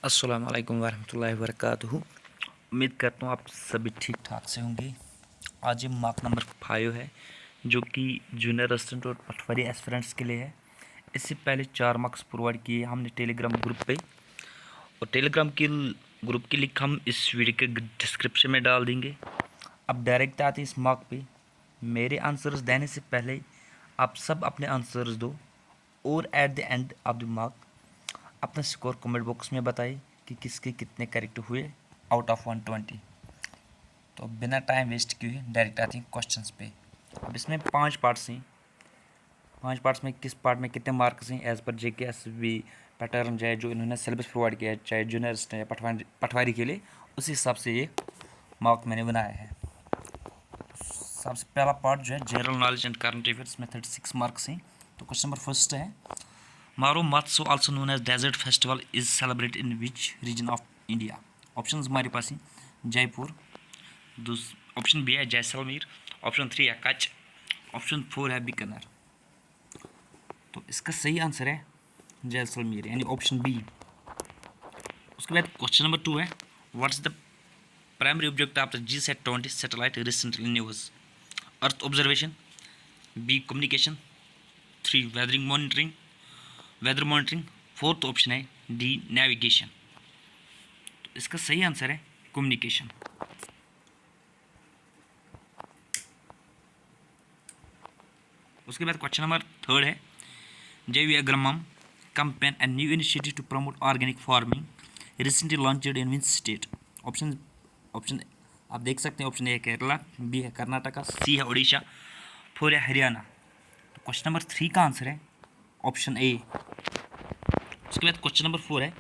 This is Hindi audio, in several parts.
अस्सलाम वालेकुम वरहमतुल्लाहि वबरकातुहू। उम्मीद करता हूँ आप सभी ठीक ठाक से होंगे। आज ये मार्क नंबर 5 है जो कि जूनियर असिस्टेंट और पटवारी एस्पिरेंट्स के लिए है। इससे पहले 4 मार्क्स प्रोवाइड किए हमने टेलीग्राम ग्रुप पे, और टेलीग्राम की ग्रुप की लिंक हम इस वीडियो के डिस्क्रिप्शन में डाल देंगे। अब डायरेक्ट आते हैं इस मार्क पे। मेरे आंसर्स देने से पहले आप सब अपने आंसर्स दो और at the end of the mark अपना स्कोर कमेंट बॉक्स में बताइए कि किसके कितने करेक्ट हुए आउट ऑफ 120। तो बिना टाइम वेस्ट किए डायरेक्ट आते हैं क्वेश्चंस पे। अब इसमें 5 पार्ट्स हैं। 5 पार्ट्स में किस पार्ट में कितने मार्क्स हैं एज पर JKSB पैटर्न जो है, जो इन्होंने सिलेबस प्रोवाइड किया है चाहे जूनियर या पटवारी के लिए, उसी हिसाब से ये मार्क मैंने बनाया है। सबसे पहला पार्ट जो है general knowledge and current affairs में 36 मार्क्स हैं। तो क्वेश्चन नंबर फर्स्ट है, मारो मत्सो also known as desert festival is celebrate in which region of India. Option हमारे पास हैं जयपुर, ऑप्शन बी है जैसलमेर, ऑप्शन 3 है कच्छ, ऑप्शन 4 है बीकानेर। तो इसका सही आंसर है जैसलमेर यानी ऑप्शन बी। उसके बाद क्वेश्चन नंबर 2 है, what's the primary object of the GSAT-20 satellite recently news. Earth observation, B communication, 3 weather monitoring, fourth option है डी नेविगेशन। तो इसका सही आंसर है कम्युनिकेशन। उसके बाद क्वेश्चन नंबर 3 है, JV Agramam campaign a new initiative to promote organic farming recently launched in which state। Option आप देख सकते हैं, ऑप्शन ए है केरला, बी है कर्नाटका, सी है उड़ीसा, 4 है हरियाणा। तो क्वेश्चन नंबर 3 का आंसर है ऑप्शन ए। उसके बाद क्वेश्चन नंबर 4 है,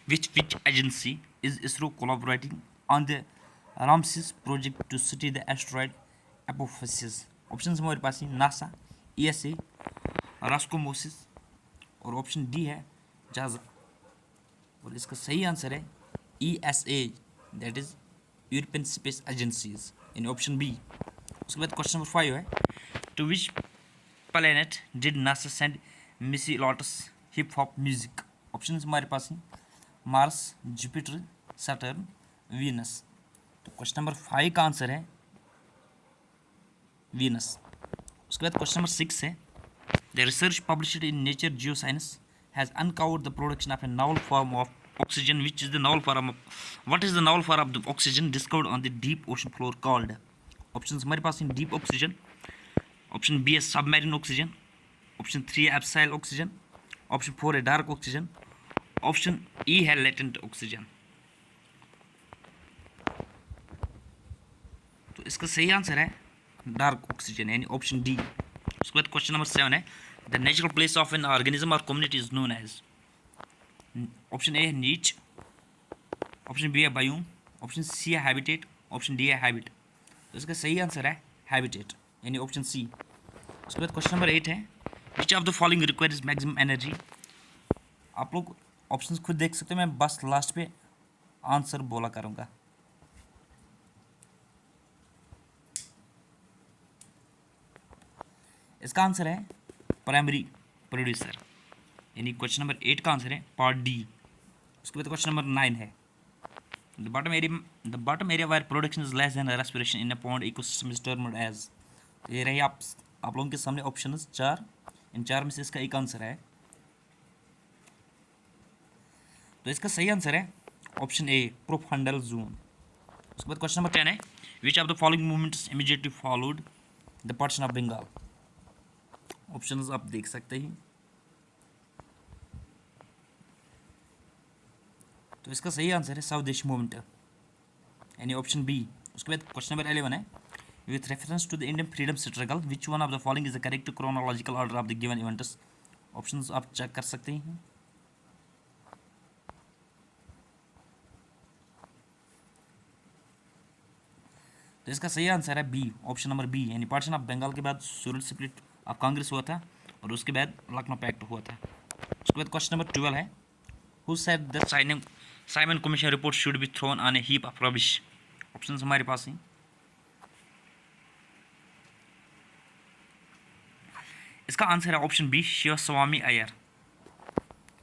which agency is ISRO collaborating on the Ramses project to study the asteroid Apophis. Option हमारे पास है नासा, ESA, रास्कोमोसिस और ऑप्शन डी है जाजा। और इसका सही आंसर है ESA, that is European space agencies यानी ऑप्शन बी। उसके बाद क्वेश्चन नंबर 5 है, to which planet did NASA send Missy Elliott's hip hop music. Option हमारे पास हैं मार्स, जुपिटर, सैटर्न, वीनस। तो क्वेश्चन नंबर 5 का आंसर है वीनस। उसके बाद क्वेश्चन नंबर 6 है, the research published in Nature Geoscience has uncovered the production of a novel form of oxygen. Which is the novel form of what is the novel form of the oxygen discovered on the deep ocean floor called? Options हमारे पास हैं deep oxygen, option B है submarine oxygen, option 3 है abscissal oxygen, option 4 है dark oxygen, option E है latent oxygen। तो इसका सही आंसर है डार्क ऑक्सीजन यानी ऑप्शन डी। उसके बाद क्वेश्चन नंबर 7 है, the natural place of an organism और community is known as. Option A है नीच, ऑप्शन बी है बायोम, ऑप्शन सी है हैबिटेट, ऑप्शन डी है हैबिट। तो इसका सही आंसर है हैबिटेट यानी ऑप्शन सी। उसके बाद क्वेश्चन नंबर 8 है, which of the following requires maximum energy. आप लोग ऑप्शन खुद देख सकते हो, मैं बस लास्ट पे आंसर बोला करूँगा। इसका आंसर है प्राइमरी प्रोड्यूसर यानी क्वेश्चन नंबर 8 का आंसर है पार्ट डी। उसके बाद क्वेश्चन नंबर 9 है, the bottom area where production is less than respiration in a pond ecosystem is termed as. तो ये रही आप लोगों के सामने ऑप्शन 4, इन 4 में से इसका एक आंसर है। तो इसका सही आंसर है ऑप्शन ए प्रोफंडल जोन। उसके बाद क्वेश्चन नंबर 10 है, which of the following movements immediately followed the partition of Bengal. Options आप देख सकते हैं। तो इसका सही आंसर है स्वदेशी मूवमेंट यानी ऑप्शन बी। उसके बाद क्वेश्चन नंबर 11 है, with reference to the Indian freedom struggle which one of the following is the correct chronological order of the given events. Options आप चेक कर सकते हैं। तो इसका सही आंसर है बी, ऑप्शन नंबर बी यानी पार्टीशन ऑफ बंगाल के बाद सूरत स्प्लिट ऑफ कांग्रेस हुआ था और उसके बाद लखनऊ पैक्ट हुआ था। उसके बाद क्वेश्चन नंबर 12 है, who said the Simon commission report should be thrown on A heap of rubbish. Option हमारे पास हैं, इसका आंसर है ऑप्शन बी शिव स्वामी अय्यर।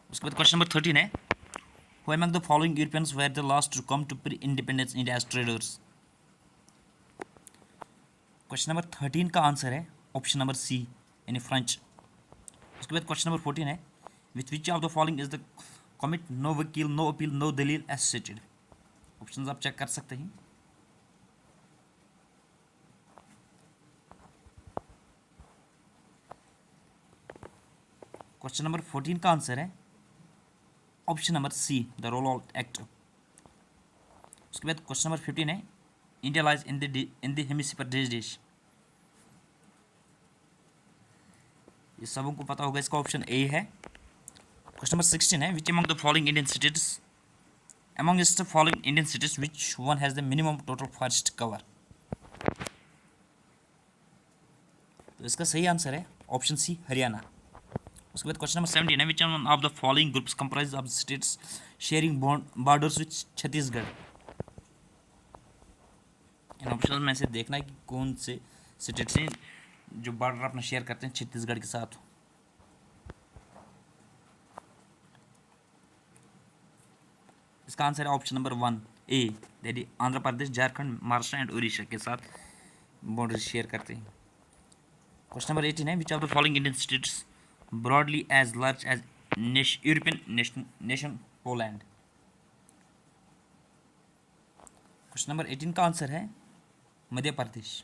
उसके बाद क्वेश्चन नंबर 13 है, Who among the following Europeans were the last to come to pre-independence India as traders? Question number 13 का आंसर है ऑप्शन नंबर सी यानी फ्रेंच। उसके बाद क्वेश्चन नंबर 14 है with which of the following is the commit no वकील नो अपील नो दलील एसोसिएटेड। ऑप्शन आप चेक कर सकते हैं। क्वेश्चन नंबर 14 का आंसर है option number C the Rowlatt act. उसके बाद क्वेश्चन नंबर 15 है India lies in the hemisphere देश। ये सबों को पता होगा, इसका ऑप्शन ए है। क्वेश्चन नंबर 16 है which among the following Indian cities the following Indian cities which one has the minimum total forest cover. तो इसका सही आंसर है ऑप्शन सी हरियाणा। उसके बाद क्वेश्चन नंबर 17 है विच one of the following groups comprise of states sharing borders with Chhattisgarh. In option में से देखना है कि कौन से स्टेट्स हैं जो बॉर्डर अपना शेयर करते हैं छत्तीसगढ़ के साथ। इसका आंसर है option number 1 A that Andhra Pradesh Jharkhand Maharashtra and Orissa के साथ बॉर्डर शेयर करते हैं। क्वेश्चन नंबर 18 है which of the following Indian states broadly as large as European nation Poland. Question number 18 का आंसर है मध्य प्रदेश।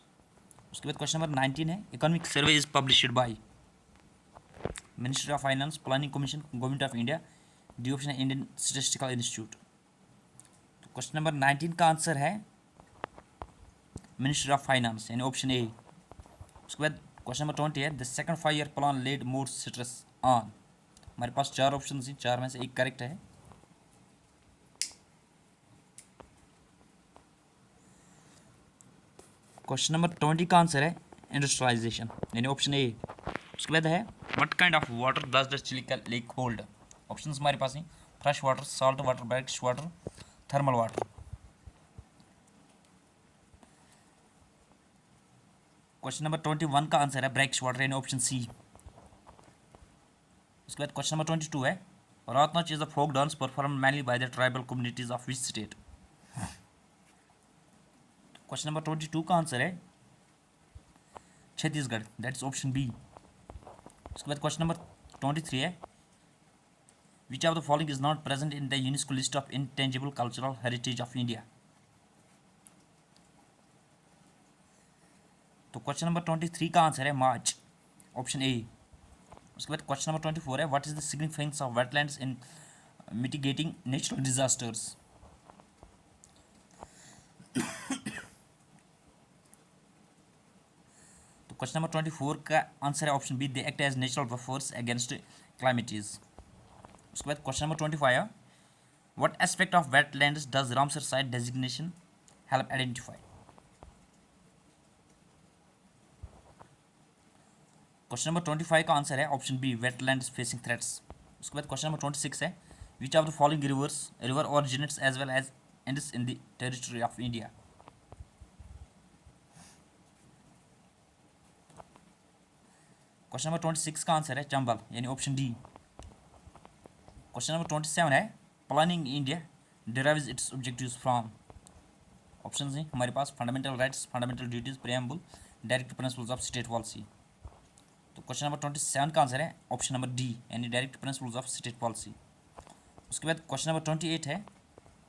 उसके बाद क्वेश्चन नंबर 19 है economic survey is published by ministry of finance planning commission government of India. D option है इंडियन स्टैटिस्टिकल इंस्टीट्यूट। तो क्वेश्चन नंबर 19 का आंसर है मिनिस्ट्री ऑफ फाइनेंस यानी ऑप्शन ए। उसके बाद क्वेश्चन नंबर 20 है the second 5 year plan laid more stress on. हमारे पास 4 ऑप्शन थी, 4 में से एक करेक्ट है। क्वेश्चन नंबर 20 का आंसर है इंडस्ट्रियलाइजेशन यानी ऑप्शन ए। उसके बाद है what kind of water does the Chilika lake hold. Option हमारे पास हैं fresh water salt water brackish water thermal water. Question number 21 का आंसर है ब्रैक्स वाटर यानी ऑप्शन सी। उसके बाद क्वेश्चन नंबर 22 है what is the folk dance perform mainly by the tribal communities of which state. Question number 22 का आंसर है Chhattisgarh that is option B. उसके बाद क्वेश्चन नंबर 23 है which of the following is not present in the UNESCO list of intangible cultural heritage of India. तो क्वेश्चन नंबर 23 का आंसर है मार्च ऑप्शन ए। उसके बाद क्वेश्चन नंबर 24 है what is the significance of wetlands in mitigating natural disasters. तो क्वेश्चन नंबर 24 का आंसर है option B they act as natural buffers against calamities. उसके बाद क्वेश्चन नंबर 25 है what aspect of wetlands does Ramsar site designation help identify. Question number 25 का आंसर है option B wetlands facing threats. उसके बाद क्वेश्चन नंबर 26 है which of the following river originates as well as ends in the territory of India. Question number 26 का आंसर है चंबल यानी ऑप्शन डी। क्वेश्चन नंबर 27 है planning India derives its objectives from. Option हैं हमारे पास fundamental rights fundamental duties preamble direct principles of state policy. तो क्वेश्चन नंबर 27 का आंसर है ऑप्शन नंबर डी यानी direct principles of state policy. उसके बाद क्वेश्चन नंबर 28 है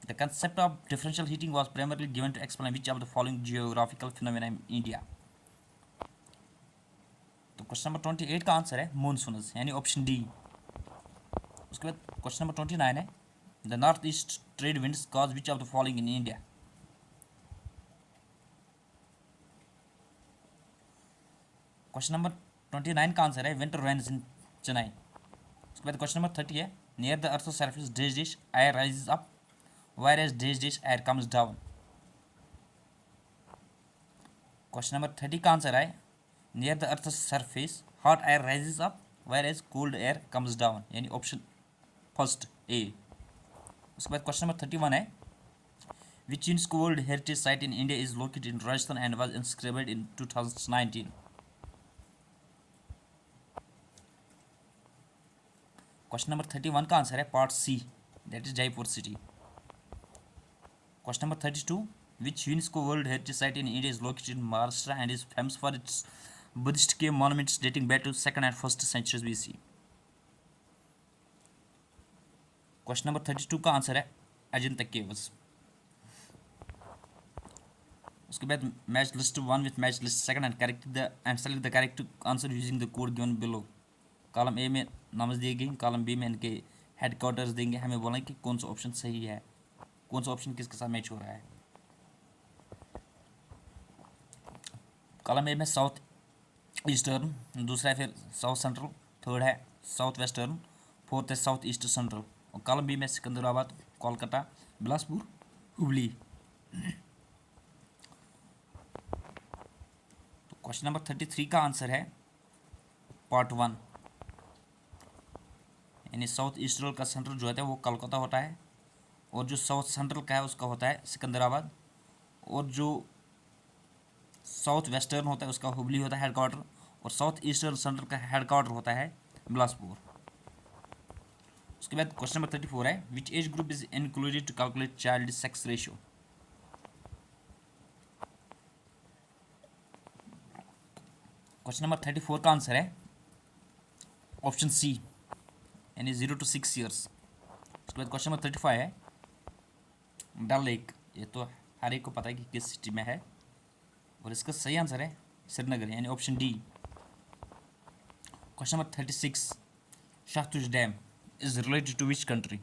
the concept of differential heating was primarily given to explain which of the following geographical phenomena in India. तो क्वेश्चन नंबर 28 का आंसर है मॉनसून्स यानी ऑप्शन डी। उसके बाद क्वेश्चन नंबर 29 है the north east trade winds cause which of the following in India. Question number 29 का आंसर है विंटर रेन्स इन चेन्नई। उसके बाद क्वेश्चन नंबर 30 है near the earth surface days air rises up whereas days air comes down. Question number 30 का आंसर है near the earth surface hot air rises up whereas cold air comes down यानी ऑप्शन फर्स्ट ए। उसके बाद क्वेश्चन नंबर 31 है which UNESCO world heritage site in India is located in Rajasthan and was inscribed in 2019। Question number 31 का आंसर है part C that is Jaipur city. Question number 32, which UNESCO world heritage site in India is located in Maharashtra and is famous for its Buddhist cave monuments dating back to second and first centuries BC. Question number 32 का आंसर है अजंता केव्स। उसके बाद match list 1 with match list second and select the correct answer using the code given below. Column A में नाम्स दिए गए, कॉलम बी में इनके हेडक्वार्टर्स देंगे, हमें बोलना है कि कौन सा ऑप्शन सही है, कौन सा ऑप्शन किसके साथ मैच हो रहा है। कॉलम ए में साउथ ईस्टर्न, दूसरा है फिर साउथ सेंट्रल, थर्ड है साउथ वेस्टर्न, फोर्थ है साउथ ईस्ट सेंट्रल, और कॉलम बी में सिकंदराबाद, कोलकाता, बिलासपुर, हुबली। तो क्वेश्चन नंबर 33 का आंसर है पार्ट 1, यानी साउथ ईस्टर्न का सेंट्रल जो होता है वो कोलकाता होता है, और जो साउथ सेंट्रल का है उसका होता है सिकंदराबाद, और जो साउथ वेस्टर्न होता है उसका हुबली होता है हेडक्वार्टर, और साउथ ईस्टर्न सेंट्रल का हेडक्वार्टर होता है बिलासपुर। उसके बाद क्वेश्चन नंबर 34 है, which age group is included to calculate child sex ratio. Question number 34 का आंसर है ऑप्शन सी, यानी 0 to 6 ईयर्स। उसके बाद क्वेश्चन नंबर 35 है, डल लेक, ये तो हर एक को पता है कि किस सिटी में है, और इसका सही आंसर है श्रीनगर, यानी option D. Question number 36, Shahtoot dam is related to which country.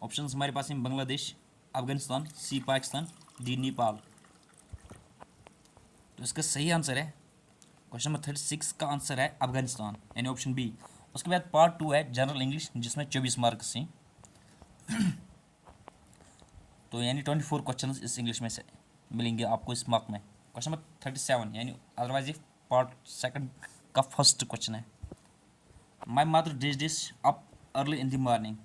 Option हमारे पास हैं बांग्लादेश, अफगानिस्तान, सी पाकिस्तान, डी नेपाल। तो इसका सही आंसर है क्वेश्चन नंबर 36 का आंसर है अफगानिस्तान, यानी ऑप्शन बी। उसके बाद पार्ट 2 है जनरल इंग्लिश, जिसमें 24 मार्क्स हैं, तो यानी 24 क्वेश्चन इस इंग्लिश में से मिलेंगे आपको इस मार्क में। क्वेश्चन नंबर 37, यानी अदरवाइज ये पार्ट 2 का फर्स्ट क्वेश्चन है, my mother did this up early in the morning.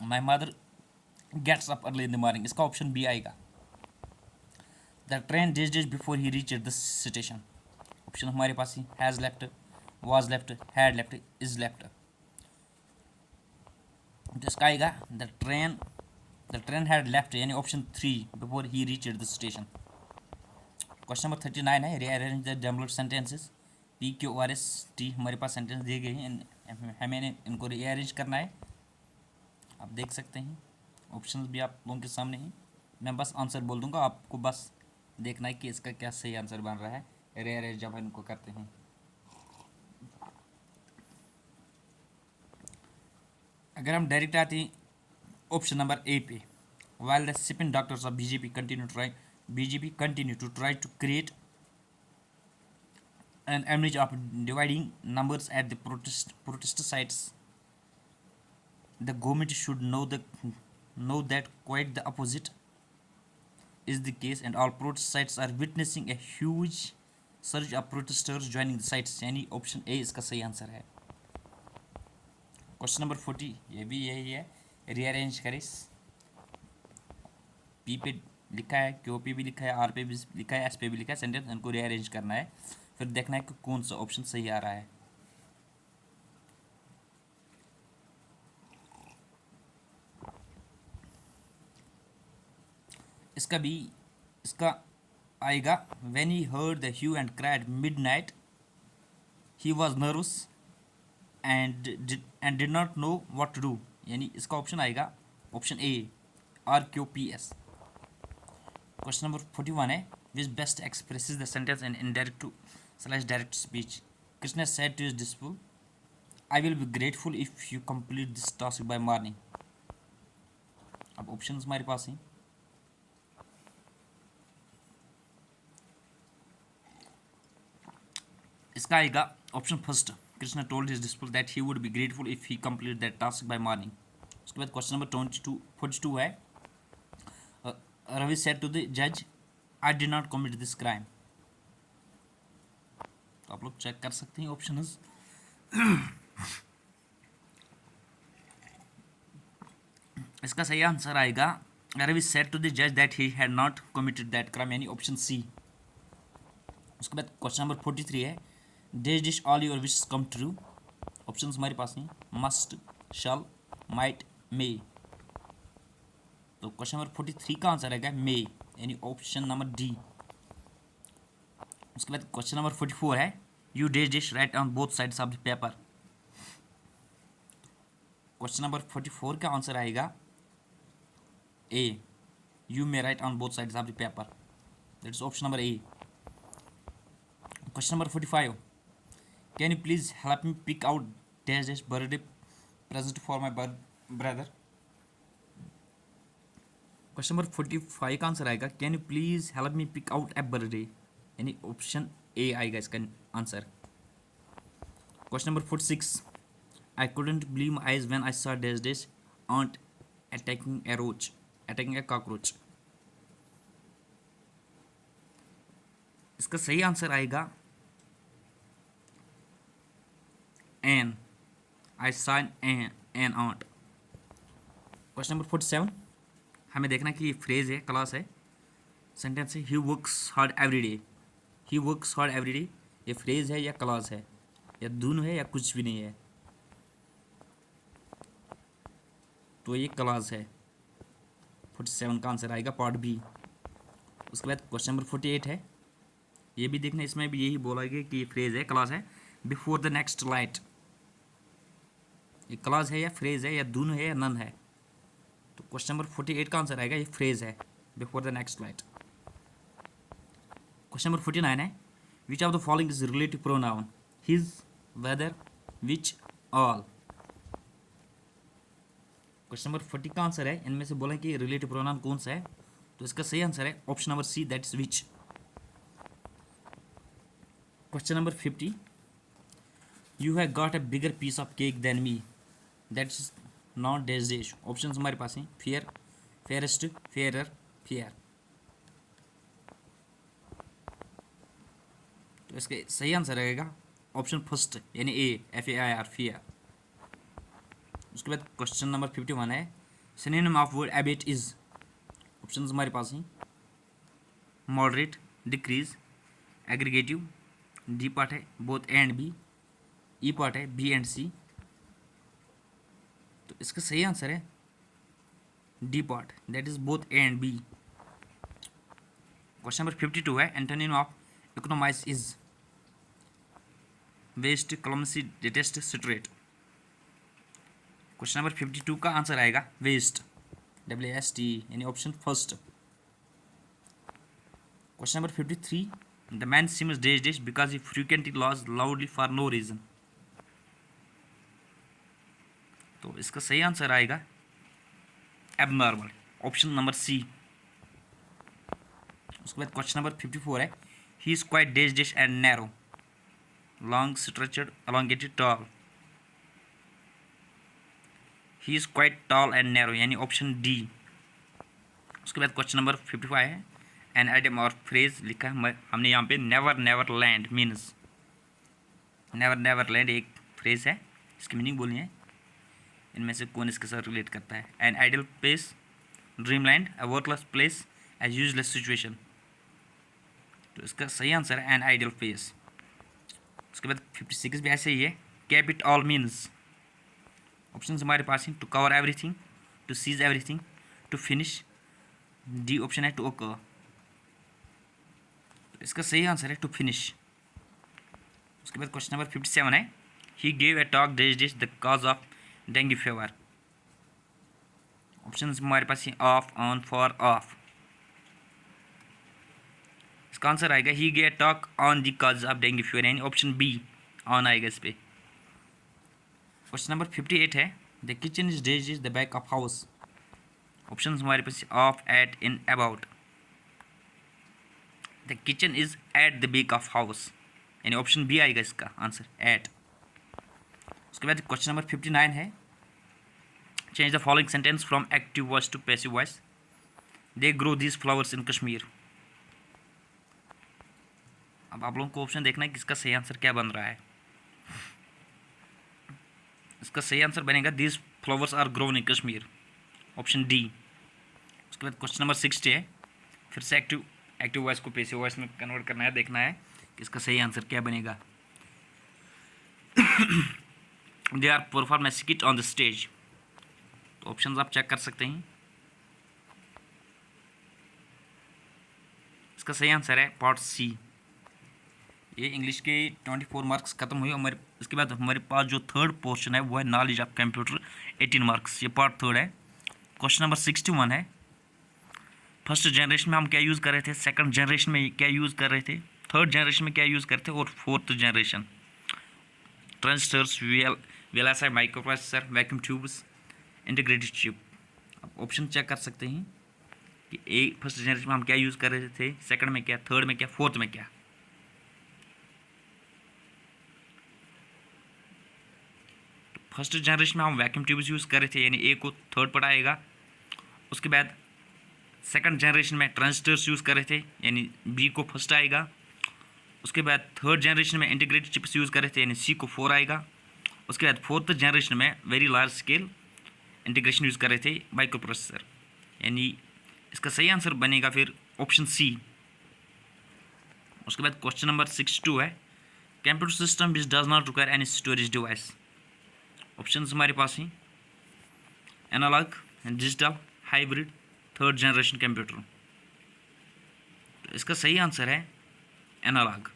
My mother gets up early in the morning, इसका ऑप्शन बी आएगा। The train did before he reach the station, option हमारे पास ही has left, was left, had left, is left. तो इसका आएगा द ट्रेन हैड लेफ्ट, यानी option 3 before he reached the station. Question number 39 है, rearrange the jumbled sentences. PQRST हमारे पास सेंटेंस दिए गए हैं, हमें इनको रीअरेंज करना है। आप देख सकते हैं ऑप्शंस भी आप लोगों के सामने हैं, मैं बस आंसर बोल दूंगा, आपको बस देखना है कि इसका क्या सही आंसर बन रहा है रीअरेंज जब हम इनको करते हैं। अगर हम डायरेक्ट आते हैं ऑप्शन नंबर ए पे, while the shipping doctors of BJP continue to try to create an image of dividing numbers at the protest sites, the government should know that quite the opposite is the case, and all protest sites are witnessing a huge surge of protesters joining the sites, यानी ऑप्शन ए इसका सही आंसर है। क्वेश्चन नंबर 40, ये भी यही है, रीअरेंज करें। पी पे लिखा है, क्यू पे भी लिखा है, आर पे भी लिखा है, एस पे भी लिखा है, सेंटेंस इनको रीअरेंज करना है, फिर देखना है कि कौन सा ऑप्शन सही आ रहा है। इसका आएगा, when he heard the hue and cried midnight he was nervous and did not know what to do, यानी इसका ऑप्शन आएगा option A, RQPS। Question number 41 है, which best expresses the sentence in indirect to slash direct speech. Krishna said to his disciple, I will be grateful if you complete this task by morning. अब ऑप्शंस हमारे पास हैं, इसका आएगा option first, Krishna told his disciple that he would be grateful if he complete that task by morning. उसके बाद क्वेश्चन नंबर 42 है, रवि सेड टू द जज, I did not commit this crime. तो आप लोग चेक कर सकते हैं ऑप्शंस। इसका सही आंसर आएगा, रवि सेड टू द जज that he had not committed that crime, यानी ऑप्शन सी। उसके बाद क्वेश्चन नंबर 43 है, dash dish all your wishes come true. Option हमारे पास हैं मस्ट, शल, माइट, मे। तो क्वेश्चन नंबर 43 का आंसर आएगा मे, यानी ऑप्शन नंबर डी। उसके बाद क्वेश्चन नंबर 44 है you dash dish write on both sides of the paper. Question number 44 का आंसर आएगा A, you may write on both sides of the paper, that is option number A. Question number 45, can you please help me pick out dash dash birthday present for my brother. Question number 45 का आंसर आएगा can you please help me pick out a birthday, यानी ऑप्शन ए आएगा इसका answer. Question number 46, I couldn't believe my eyes when I saw dash dash ant attacking a roach, attacking a cockroach. इसका सही आंसर आएगा an, I saw an ant. Question number 47, हमें देखना कि ये फ्रेज है, क्लास है, सेंटेंस है he works hard every day. He works hard every day ये फ्रेज है या क्लास है या दोनों है या कुछ भी नहीं है, तो ये क्लास है। 47 का आंसर आएगा पार्ट बी। उसके बाद क्वेश्चन नंबर 48 है, ये भी देखना, इसमें भी यही बोला गया कि ये फ्रेज है, क्लास है। बिफोर द नेक्स्ट लाइट, ये क्लास है या फ्रेज है या दोनों है या नन है, तो क्वेश्चन नंबर 48 का आंसर आएगा ये फ्रेज है, before the next light. Question number 49 है which of the following is relative pronoun, his, whether, which, all. Question number 40 का आंसर है, इनमें से बोला कि रिलेटिव प्रोनाउन कौन सा है, तो इसका सही आंसर है option number C, that is which. Question number 50, you have got a bigger piece of cake then me, that is not dash dash. Option हमारे पास हैं फेयर, फेयरेस्ट, फेयरर, फेयर। तो इसका सही आंसर रहेगा ऑप्शन फर्स्ट, यानी ए, FAIR, फेयर। उसके बाद क्वेश्चन नंबर 51 है synonym of word abate is. Option हमारे पास हैं moderate, decrease, aggregative, D part है both A and B, E part है बी एंड सी। तो इसका सही आंसर है D part, that is both A and B. Question number 52 है antonym of economise is waste, clumsy, detest, straight. Question number 52 का आंसर आएगा वेस्ट, WAST, यानी option first. Question number 53, the man seems dash dash because he frequently laughs loudly for no reason. तो इसका सही आंसर आएगा एबनॉर्मल, ऑप्शन नंबर सी। उसके बाद क्वेश्चन नंबर 54 है he is quite dash dash and narrow, long, stretched, elongated, tall. He is quite tall and narrow, यानी ऑप्शन डी। उसके बाद क्वेश्चन नंबर 55 है एन आइडियम और फ्रेज लिखा है हमने यहाँ पे never never land means, never never land एक फ्रेज है, इसकी मीनिंग बोली है, इनमें से कौन इसके साथ रिलेट करता है। An ideal place, dream land, a worthless place, A useless situation. तो इसका सही आंसर है एन आइडियल प्लेस। उसके बाद 56 भी ऐसे ही है cap it all means. Option हमारे पास हैं to cover everything, to cease everything, to finish, D option है टू ओकर। तो इसका सही आंसर है टू फिनिश। उसके बाद क्वेश्चन नंबर 57 है he gave a talk dash dash the cause of dengue fever. Option हमारे पास हैं ऑफ, ऑन, फॉर, ऑफ। इसका आंसर आएगा he gave a talk on the cause of dengue fever, यानी ऑप्शन बी, ऑन आएगा इस पर। क्वेश्चन नंबर 58 है the kitchen is dash is the back of house. Option हमारे पास of, at, in, about. The kitchen is at the back of house, यानी ऑप्शन बी आएगा इसका आंसर, एट। उसके बाद क्वेश्चन नंबर 59 है change the following sentence from active voice to passive voice. They grow these flowers in Kashmir. अब आप लोगों को ऑप्शन देखना है कि इसका सही आंसर क्या बन रहा है। इसका सही आंसर बनेगा these flowers are grown in Kashmir, option D. उसके बाद क्वेश्चन नंबर 60 है फिर से एक्टिव वॉइस को पैसिव वॉइस में कन्वर्ट करना है, देखना है कि इसका सही आंसर क्या बनेगा। They are perform a skit on the stage. तो ऑप्शन आप चेक कर सकते हैं। इसका सही आंसर है पार्ट सी। ये इंग्लिश के 24 मार्क्स खत्म हुए। हमारे इसके बाद हमारे पास जो थर्ड पोर्शन है वो है नॉलेज ऑफ कंप्यूटर, 18 मार्क्स। ये पार्ट थर्ड है। क्वेश्चन नंबर 61 है, फर्स्ट जनरेशन में हम क्या यूज़ कर रहे थे, सेकंड जनरेशन में क्या यूज़ कर रहे थे, थर्ड जनरेशन में क्या यूज़ करते और fourth generation. Transistors, VLSI, microprocessor, vacuum tubes, integrated chip. आप ऑप्शन चेक कर सकते हैं कि ए फर्स्ट जनरेशन में हम क्या यूज़ कर रहे थे, सेकंड में क्या, थर्ड में क्या, फोर्थ में क्या। फर्स्ट जनरेशन में हम वैक्यूम ट्यूब्स यूज़ कर रहे थे, यानी ए को थर्ड पर आएगा। उसके बाद सेकंड जनरेशन में ट्रांजिस्टर्स यूज़ कर रहे थे, यानी बी को फर्स्ट आएगा। उसके बाद थर्ड जनरेशन में इंटीग्रेटेड चिप्स यूज़ कर रहे थे, यानी सी को 4 आएगा। उसके बाद फोर्थ जनरेशन में very large scale integration use कर रहे थे, माइक्रो प्रोसेसर। यानी इसका सही आंसर बनेगा फिर ऑप्शन सी। उसके बाद क्वेश्चन नंबर 62 है, computer system which does not require any storage device. Option हमारे पास हैं analogue, digital, hybrid, third generation computer. तो इसका सही आंसर है एनालॉग।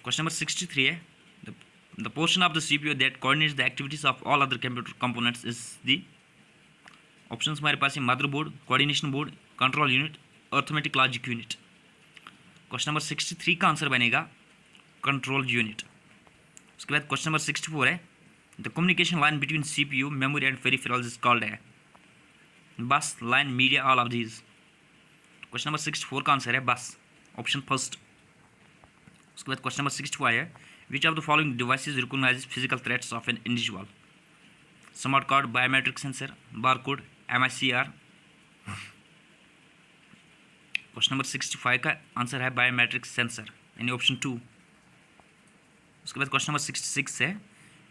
क्वेश्चन नंबर 63 है, the portion of the CPU that coordinates the activities of all other computer components is the. Option हमारे पास है motherboard, coordination board, control unit, arithmetic logic unit. Question number 63 का आंसर बनेगा कंट्रोल यूनिट। उसके बाद क्वेश्चन नंबर 64 है, the communication line between CPU, memory and peripherals is called है बस, line, media, all of these. Question number 64 का आंसर है बस, ऑप्शन फर्स्ट। उसके बाद क्वेश्चन नंबर 65 है, which of the following devices recognise physical threats of an individual. Smart card, biometric sensor, barcode, MICR। Question number 65 का आंसर है बायोमेट्रिक सेंसर, यानी ऑप्शन 2। उसके बाद क्वेश्चन नंबर 66 है,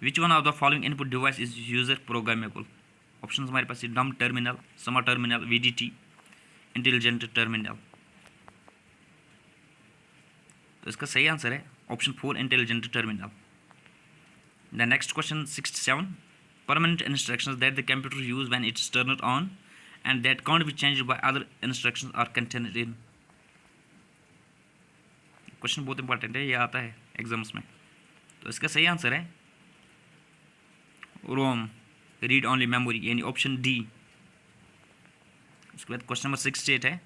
विच one of the following input device is user programmable. Option हमारे पास डम terminal, smart terminal, VDT, intelligent terminal. तो इसका सही आंसर है option 4, intelligent terminal. The next question 67, permanent instructions that the computer use when it's turned on and that can't be changed by other instructions are contained in। Question बहुत इंपॉर्टेंट है, ये आता है एग्जाम्स में। तो इसका सही आंसर है रोम, रीड ओनली मेमोरी, यानी ऑप्शन डी। उसके बाद क्वेश्चन नंबर 68 है,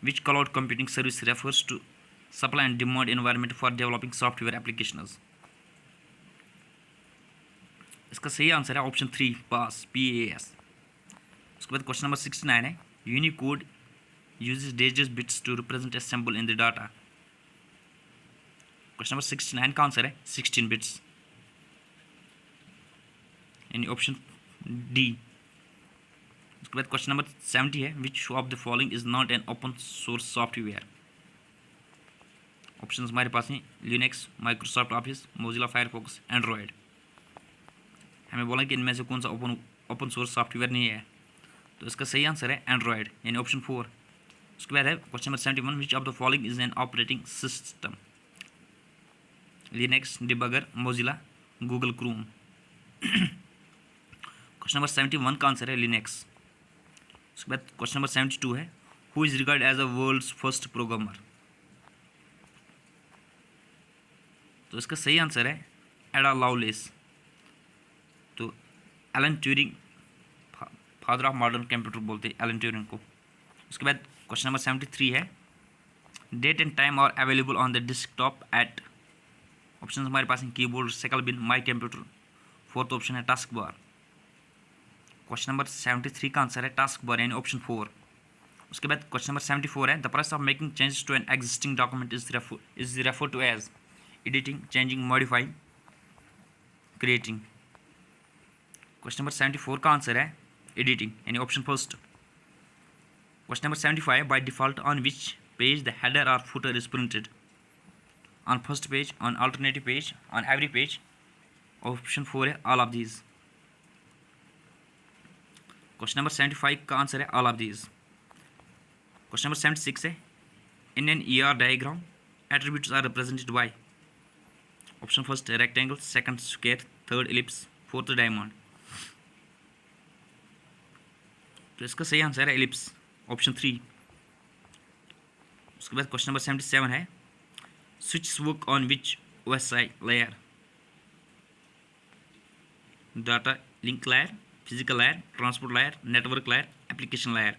which cloud computing service refers to supply and demand environment for developing software applications. इसका सही आंसर है ऑप्शन 3, पास, PAS। उसके बाद क्वेश्चन नंबर 69 है, Unicode uses digital bits to represent a symbol in the data. Question number 69 का आंसर है 16 बिट्स, यानी ऑप्शन डी। उसके बाद क्वेश्चन नंबर 70 है, which of the following is not an open source software. Option हमारे पास हैं Linux, Microsoft office, Mozilla Firefox, Android. हमें बोला कि इनमें से कौन सा ओपन सोर्स सॉफ्टवेयर नहीं है, तो इसका सही आंसर है एंड्रॉयड, यानी ऑप्शन 4। उसके बाद है question number 71, which of the following is an operating system. Linux, debugger, Mozilla, Google Chrome. Question number 71 का आंसर है लिनक्स। उसके बाद क्वेश्चन नंबर 72 है, who is regard as a world's first programmer. तो इसका सही आंसर है एडा लवलेस। तो Alan Turing, father of modern computer बोलते हैं एलन ट्यूरिंग को। उसके बाद क्वेश्चन नंबर 73 है, date and time are available on the desktop at. Option हमारे पास हैं keyboard, recycle bin, my computer. Fourth option है टास्क बार। क्वेश्चन नंबर 73 का आंसर है टास्क बार, यानी ऑप्शन 4। उसके बाद क्वेश्चन नंबर 74 है, the process of making changes to an existing document is refer to as editing, changing, modifying, creating. Question number 74 का आंसर है एडिटिंग, यानी option first. Question number 75, by default on which page the header और footer is printed. On first page, on alternative page, on every page. Option 4 है all of these. Question number 75 का आंसर है all of these. Question number 76 है, in an ER diagram attributes are represented by. Option first rectangle, second square, third ellipse, fourth diamond. तो इसका सही आंसर है एलिप्स, ऑप्शन 3। उसके बाद क्वेश्चन नंबर 77 है, switch work on which OSI layer? Data link layer, physical layer, transport layer, network layer, application layer.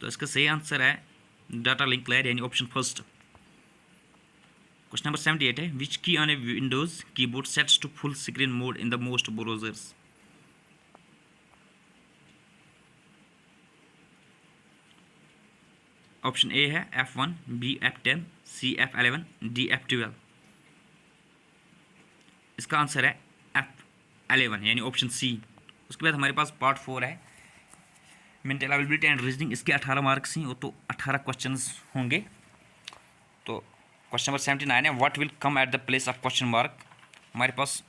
तो इसका सही आंसर है डाटा लिंक लेयर यानी ऑप्शन फर्स्ट। क्वेश्चन नंबर 78 है, which key on a Windows keyboard sets to full screen mode in the most browsers? Option A है F1, B F10, C F11, D F12। इसका आंसर है F11 यानी ऑप्शन सी। उसके बाद हमारे पास पार्ट 4 है, मेंटल एबिलिटी एंड रीजनिंग। इसके 18 मार्क्स ही, वो तो 18 क्वेश्चंस होंगे। तो क्वेश्चन नंबर 79 है, what will come at the place of question mark? हमारे पास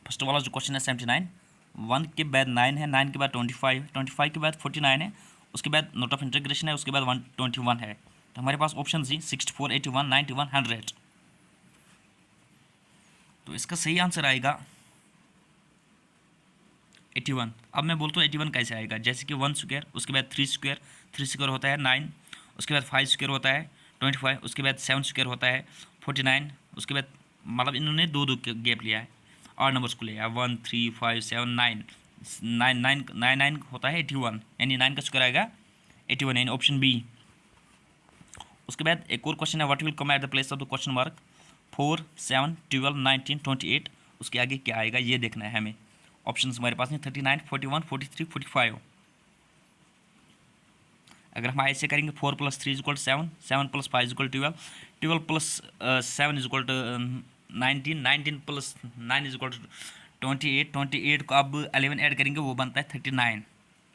फर्स्ट वाला जो क्वेश्चन है 79, 1 के बाद 9 है, 9 के बाद 25, 25 के बाद 49 है, उसके बाद नोट ऑफ इंटीग्रेशन है, उसके बाद 121 है। तो हमारे पास ऑप्शन सी 64, 81, 91, 100। तो इसका सही आंसर आएगा 81। अब मैं बोलता हूँ 81 कैसे आएगा, जैसे कि 1 स्क्वायर, उसके बाद 3 स्क्वायर, 3 स्क्वायर होता है 9, उसके बाद 5 स्क्वायर होता है 25, उसके बाद 7 स्क्वायर होता है 49, उसके बाद मतलब इन्होंने दो दो गैप लिया है, और नंबर्स को लिया 1 3 5 7 9, 9 होता है 81 यानी 9 का स्क्वायर आएगा 81 यानी ऑप्शन बी। उसके बाद एक और क्वेश्चन है, what will come at the place of the question mark? 4 7 12 19 28, उसके आगे क्या आएगा ये देखना है हमें। ऑप्शंस हमारे पास हैं 39, 41, 43, 45। अगर हम ऐसे करेंगे 4 + 3 = 7, 7 + 5 = 12, 12 + 7 = 19, 19 + 9 = 28, 28 को अब 11 ऐड करेंगे वो बनता है 39,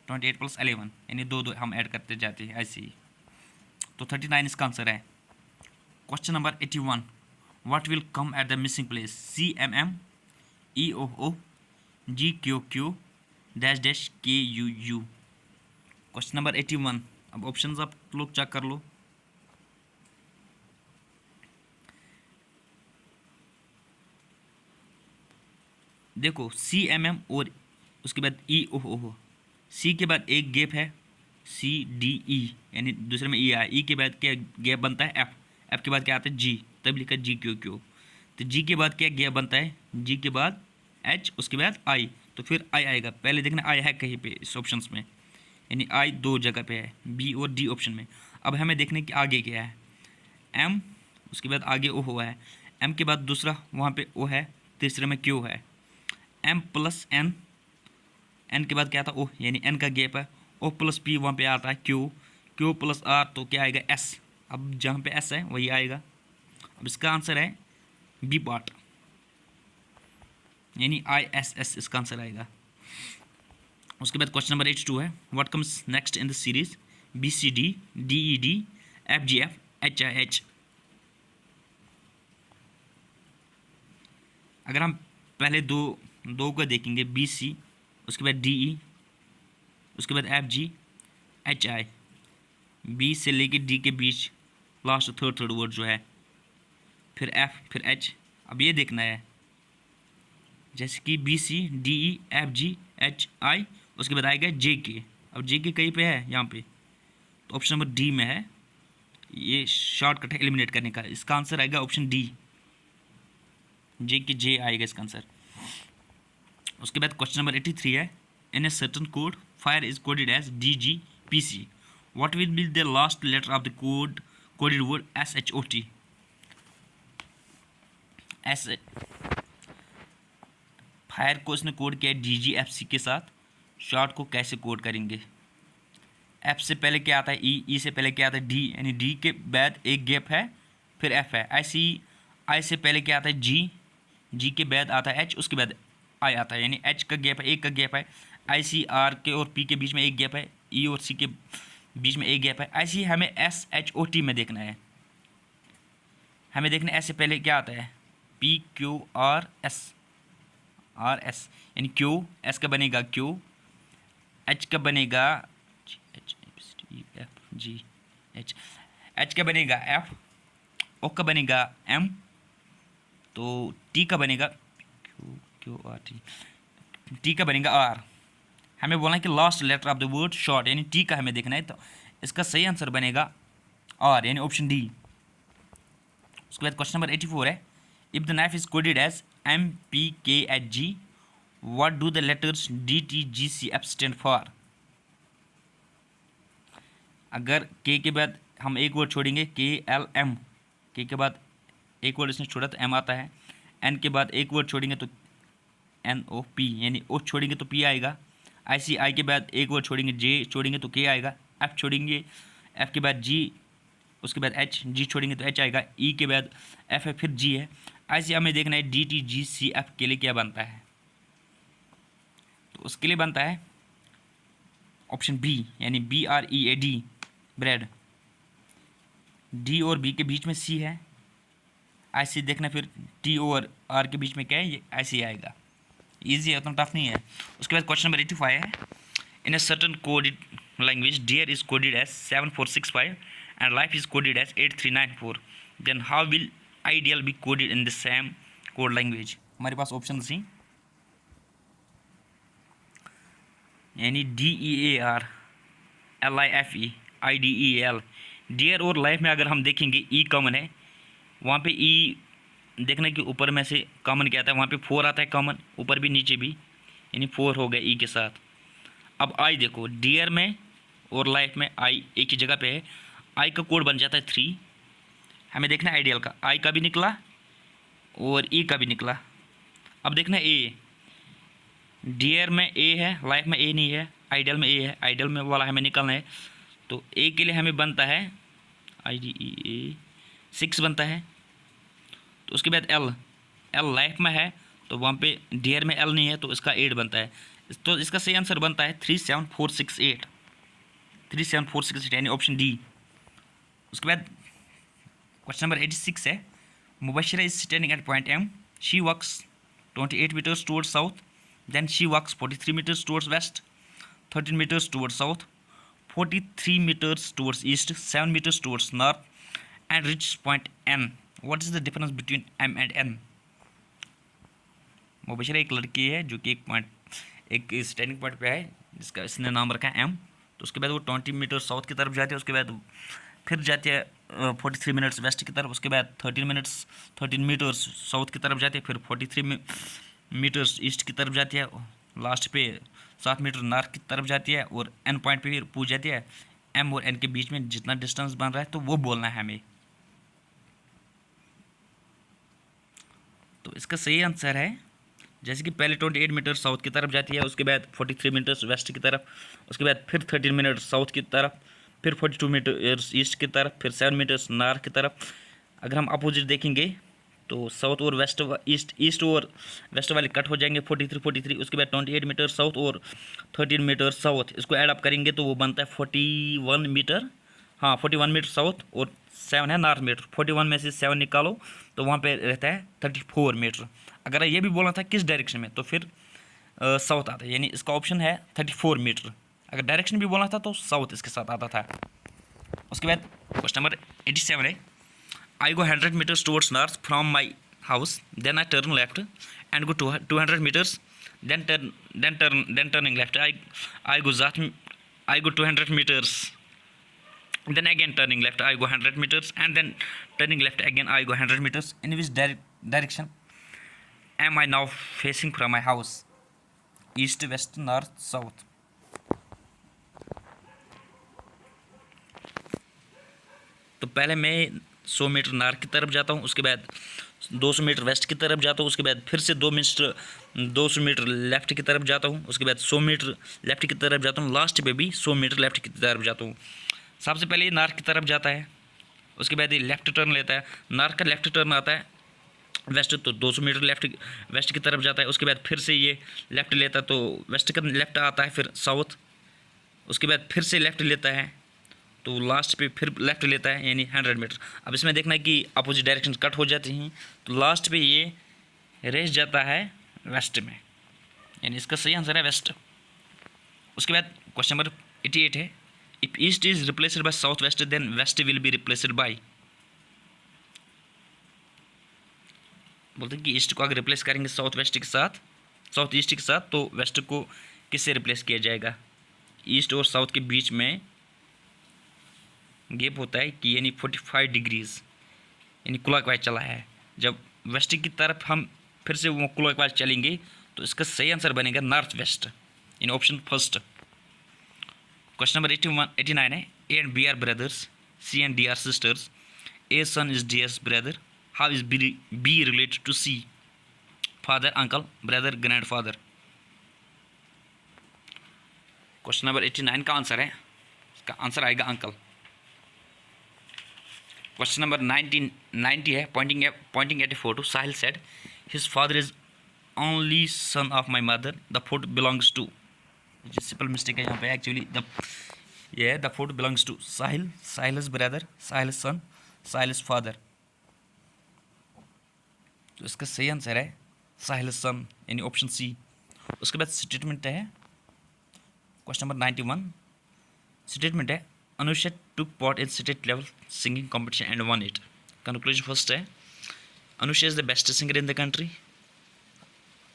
28 + 11 यानी दो दो हम ऐड करते जाते हैं ऐसे ही। तो 39 इसका आंसर है। Question number 81, what will come at the missing place? CMM, EOO, GQQ, -- KUU। Question number 81। अब ऑप्शंस आप लोग चेक कर लो। देखो CMM और उसके बाद EOO, सी के बाद एक गैप है CDE यानी दूसरे में E आया, E के बाद क्या गैप बनता है F, F के बाद क्या आता है G, तब लिखा GQQ। तो G के बाद क्या गैप बनता है, G के बाद H, उसके बाद I, तो फिर I आएगा। पहले देखना I है कहीं पे इस ऑप्शंस में, यानी I दो जगह पे है, B और D ऑप्शन में। अब हमें देखने कि आगे क्या है, M, उसके बाद आगे O हुआ है, M के बाद दूसरा वहाँ पे O है, तीसरे में Q है, M + N, N के बाद क्या था O यानी N का गैप है, O + P वहाँ पे आता है Q, Q + R तो क्या आएगा S। अब जहाँ पे S है वही आएगा। अब इसका आंसर है बी पार्ट यानी ISS इसका आंसर आएगा। उसके बाद क्वेश्चन नंबर 82 है, what comes next in the series BCD, DED, FGF, HIH? अगर हम पहले दो को देखेंगे BC, उसके बाद DE, उसके बाद FG, HI, B से लेके D के बीच लास्ट थर्ड वर्ड जो है, फिर F, फिर H। अब ये देखना है जैसे कि BC, DE, FG, HI, उसके बाद आएगा JK। अब JK कहीं पे है यहाँ पे, तो ऑप्शन नंबर D में है। ये शॉर्टकट है एलिमिनेट करने का, इसका आंसर आएगा ऑप्शन D, J आएगा इसका आंसर। उसके बाद क्वेश्चन नंबर 83 है, in a certain code fire is coded as DGPC, what will be the last letter of the coded word SHOT? Fire को इसने कोड किया है DGFC के साथ, शॉर्ट को कैसे कोड करेंगे? F से पहले क्या आता है E से पहले क्या आता है D, यानी D के बाद एक गैप है, फिर F है। ऐसे ही I से पहले क्या आता है G के बाद आता है H, उसके बाद I आता है, यानी H का गैप है, एक का गैप है। IC R के और P के बीच में एक गैप है, E और C के बीच में एक गैप है। ऐसे ही हमें SHOT में देखना है। हमें देखना है S से पहले क्या आता है PQRS, RS यानी Q, S का बनेगा Q, H का बनेगा H का बनेगा F, O का बनेगा M, तो टी का बनेगा Q Q R T, T का बनेगा आर। हमें बोलना है कि last letter of the word short, यानी टी का हमें देखना है, तो इसका सही आंसर बनेगा आर, यानी ऑप्शन डी। उसके बाद क्वेश्चन नंबर 84 है, if the knife is coded as MPKHG, what do the letters DTGCF stand for. अगर के बाद हम एक वर्ड छोड़ेंगे KLM, के बाद एक वर्ड इसने छोड़ा तो M आता है, N के बाद एक वर्ड छोड़ेंगे तो NOP, यानी O छोड़ेंगे तो P आएगा। ICI के बाद एक वर्ड छोड़ेंगे J छोड़ेंगे तो K आएगा। F छोड़ेंगे, F के बाद G, उसके बाद H, G छोड़ेंगे तो H आएगा। E के बाद F है, फिर G है। ऐसे हमें देखना है DTGCF के लिए क्या बनता है, तो उसके लिए बनता है ऑप्शन बी, यानी BREAD, ब्रेड। D और B के बीच में C है, ऐसे देखना, फिर T और R के बीच में क्या है, ये ऐसे ही आएगा। ईजी है, उतना टफ नहीं है। उसके बाद क्वेश्चन नंबर 85 है, in a certain coded language dear is coded as 7465 and life is coded as 8394, then how will ideal be coded in the same code language. हमारे पास ऑप्शन सी, यानी DEAR LIFE IDEAL। डियर और लाइफ में अगर हम देखेंगे ई कॉमन है, वहाँ पे ई देखने के ऊपर में से कॉमन क्या आता है, वहाँ पे 4 आता है कॉमन, ऊपर भी नीचे भी, यानी 4 हो गया ई के साथ। अब आई देखो, डियर में और लाइफ में आई एक ही जगह पे है, आई का कोड बन जाता है 3। हमें देखना है आइडियल का, आई का भी निकला और ई का भी निकला। अब देखना ए, डियर में ए है, लाइफ में ए नहीं है, आइडियल में ए है, आइडियल में वाला हमें निकालना है। तो ए के लिए हमें बनता है IDEA 6 बनता है। तो उसके बाद एल, एल लाइफ में है तो वहाँ पे डियर में एल नहीं है, तो इसका 8 बनता है। तो इसका सही आंसर बनता है 37468, 37468, यानी ऑप्शन डी। उसके बाद क्वेश्चन नंबर 86 है, Mubashira is standing at point M, she walks 28 metres towards south, then she walks 43 metres towards west, 13 metres towards south, 43 meters towards east, 7 meters towards north, and reaches point N. What is the difference between M and N? Mubashira एक लड़की है जो कि एक स्टैंडिंग पॉइंट पे है, जिसका इसने नाम रखा है M। तो उसके बाद वो 20 मीटर साउथ की तरफ जाती है, उसके बाद फिर जाती है 43 मिनट्स वेस्ट की तरफ, उसके बाद 13 मीटर्स साउथ की तरफ जाती है, फिर 43 मीटर्स ईस्ट की तरफ जाती है, लास्ट पे 7 मीटर नॉर्थ की तरफ जाती है, और एन पॉइंट पे फिर पूछ जाती है। एम और एन के बीच में जितना डिस्टेंस बन रहा है तो वो बोलना है हमें। तो इसका सही आंसर है, जैसे कि पहले 28 मीटर साउथ की तरफ जाती है, उसके बाद 43 मीटर्स वेस्ट की तरफ, उसके बाद फिर 13 मीटर साउथ की तरफ, फिर 42 मीटर ईस्ट की तरफ, फिर 7 मीटर्स नॉर्थ की तरफ। अगर हम अपोजिट देखेंगे तो साउथ और वेस्ट, ईस्ट और वेस्ट वाले कट हो जाएंगे, 43, उसके बाद 28 मीटर साउथ और 13 मीटर साउथ, इसको ऐड अप करेंगे तो वो बनता है 41 मीटर। हाँ, 41 मीटर साउथ और 7 है नॉर्थ मीटर, 41 में से 7 निकालो तो वहाँ पे रहता है 34 मीटर। अगर ये भी बोलना था किस डायरेक्शन में, तो फिर साउथ आता है, यानी इसका ऑप्शन है 34 मीटर। अगर डायरेक्शन भी बोलना था तो साउथ इसके साथ आता था। उसके बाद क्वेश्चन नंबर 87 है, I go 100 meters towards north from my house, then I turn left and go to 200 meters, then turning left. I go 200 meters, then again turning left. I go 100 meters and then turning left again. I go 100 meters. In which direction am I now facing from my house? East, west, north, south. तो पहले मैं 100 मीटर नॉर्थ की तरफ जाता हूँ, उसके बाद 200 मीटर वेस्ट की तरफ जाता हूँ, उसके बाद फिर से 200 मीटर लेफ़्ट की तरफ जाता हूँ, उसके बाद 100 मीटर लेफ़्ट की तरफ जाता हूँ, लास्ट पे भी 100 मीटर लेफ़्ट की तरफ जाता हूँ। सबसे पहले ये नॉर्थ की तरफ जाता है, उसके बाद ये लेफ़्ट टर्न लेता है, नॉर्थ का लेफ़्ट टर्न आता है वेस्ट, तो 200 मीटर वेस्ट की तरफ जाता है, उसके बाद फिर से ये लेफ़्ट लेता है तो वेस्ट का लेफ़्ट आता है, फिर साउथ, उसके बाद फिर से लेफ़्ट लेता है तो लास्ट पे फिर लेफ़्ट लेता है, यानी 100 मीटर। अब इसमें देखना है कि अपोजिट डायरेक्शन कट हो जाती हैं, तो लास्ट पे ये रेस जाता है वेस्ट में, यानी इसका सही आंसर है वेस्ट। उसके बाद क्वेश्चन नंबर 88 है, if east is replaced by south west then west will be replaced by. बोलते हैं कि ईस्ट को अगर रिप्लेस करेंगे साउथ वेस्ट के साथ, साउथ ईस्ट के साथ, तो वेस्ट को किससे रिप्लेस किया जाएगा? ईस्ट और साउथ के बीच में गैप होता है कि यानी 45 डिग्रीज, यानी क्लॉकवाइज चला है। जब वेस्ट की तरफ हम फिर से वो क्लॉकवाइज चलेंगे तो इसका सही आंसर बनेगा north west, in option first. Question number 89 है, A and B are brothers, C and D are sisters, A son is D's brother, how is B related to C? Father, uncle, brother, grandfather. Question number 89 का आंसर है, इसका आंसर आएगा अंकल। क्वेश्चन नंबर 90 है, pointing at a photo, Sahil said his father is only son of my mother, the photo belongs to, simple mistake है यहाँ पे actually, the photo belongs to Sahil, Sahil is brother, Sahil is son, Sahil is father. तो इसका सही आंसर है साहिल इज सन, यानी ऑप्शन सी। उसके बाद स्टेटमेंट है, क्वेश्चन नंबर 91 स्टेटमेंट है, Anushya took part in state level singing competition and won it. Conclusion first है, Anushya is the best singer in the country.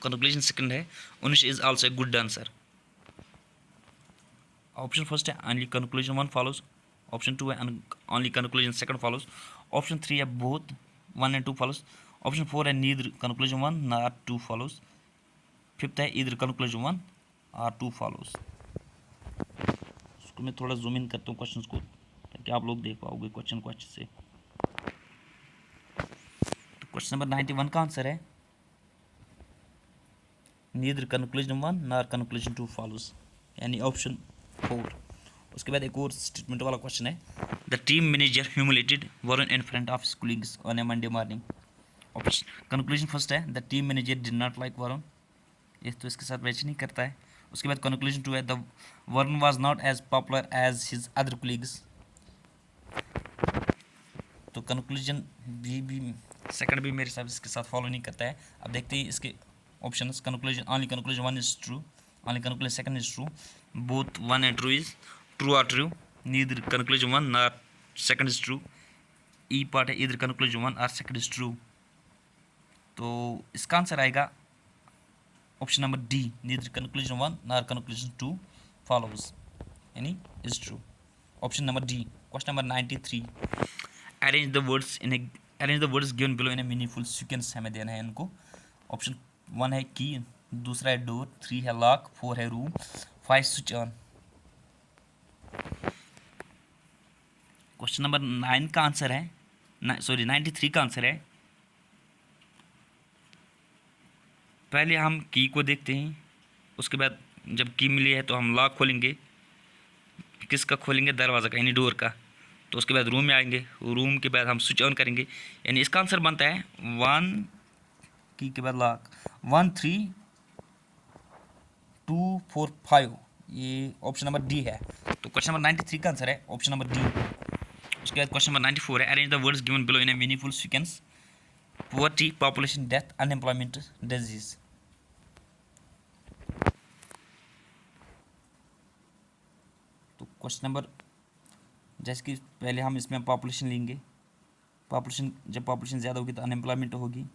Conclusion second है, Anushya is also a good dancer. Option first है only conclusion one follows, option two है only conclusion second follows, option three है both one and two follows, option four है neither conclusion one not two follows, fifth है either conclusion one or two follows. उसको मैं थोड़ा जूम इन करता हूँ क्वेश्चन को, ताकि आप लोग देख पाओगे क्वेश्चन को अच्छे से। तो क्वेश्चन नंबर 91 का आंसर है neither conclusion one nor conclusion two follows, यानी ऑप्शन 4। उसके बाद एक और स्टेटमेंट वाला क्वेश्चन है, the team manager humiliated Varun in front of his colleagues on a Monday morning. Conclusion first है, the team manager did not like Varun, ये तो इसके साथ मैच नहीं करता है। उसके बाद कंक्लूजन टू है, the Varun was not as popular as his other colleagues. तो कंक्लूजन भी सेकंड भी मेरे हिसाब से इसके साथ फॉलो नहीं करता है। अब देखते हैं इसके options. Conclusion only conclusion one is true, only conclusion second is true, both one and true are true, neither conclusion one not second is true, E part है either conclusion one or second is true. तो इसका आंसर आएगा option number D, neither conclusion one nor conclusion two follows, यानी is true, option number D. Question number 93, arrange the words given below in a meaningful sequence हमें देना है इनको। ऑप्शन 1 है की, दूसरा है डोर, 3 है लॉक, 4 है room, 5 switch on. Question number 9 का आंसर है, 93 का आंसर है, पहले हम की को देखते हैं, उसके बाद जब की मिली है तो हम लॉक खोलेंगे, किसका खोलेंगे? दरवाज़ा का, यानी डोर का। तो उसके बाद रूम में आएंगे, रूम के बाद हम स्विच ऑन करेंगे, यानी इसका आंसर बनता है 1 की के बाद लॉक, 1 3 2 4 5, ये ऑप्शन नंबर डी है। तो क्वेश्चन नंबर 93 का आंसर है ऑप्शन नंबर डी। उसके बाद क्वेश्चन नंबर 94 है, arrange the words given below in a meaningful sequence, poverty, population, death, unemployment, disease. तो क्वेश्चन नंबर, जैसे कि पहले हम इसमें पॉपुलेशन लेंगे, पॉपुलेशन, जब पॉपुलेशन ज़्यादा होगी तो अनएम्प्लॉयमेंट होगी,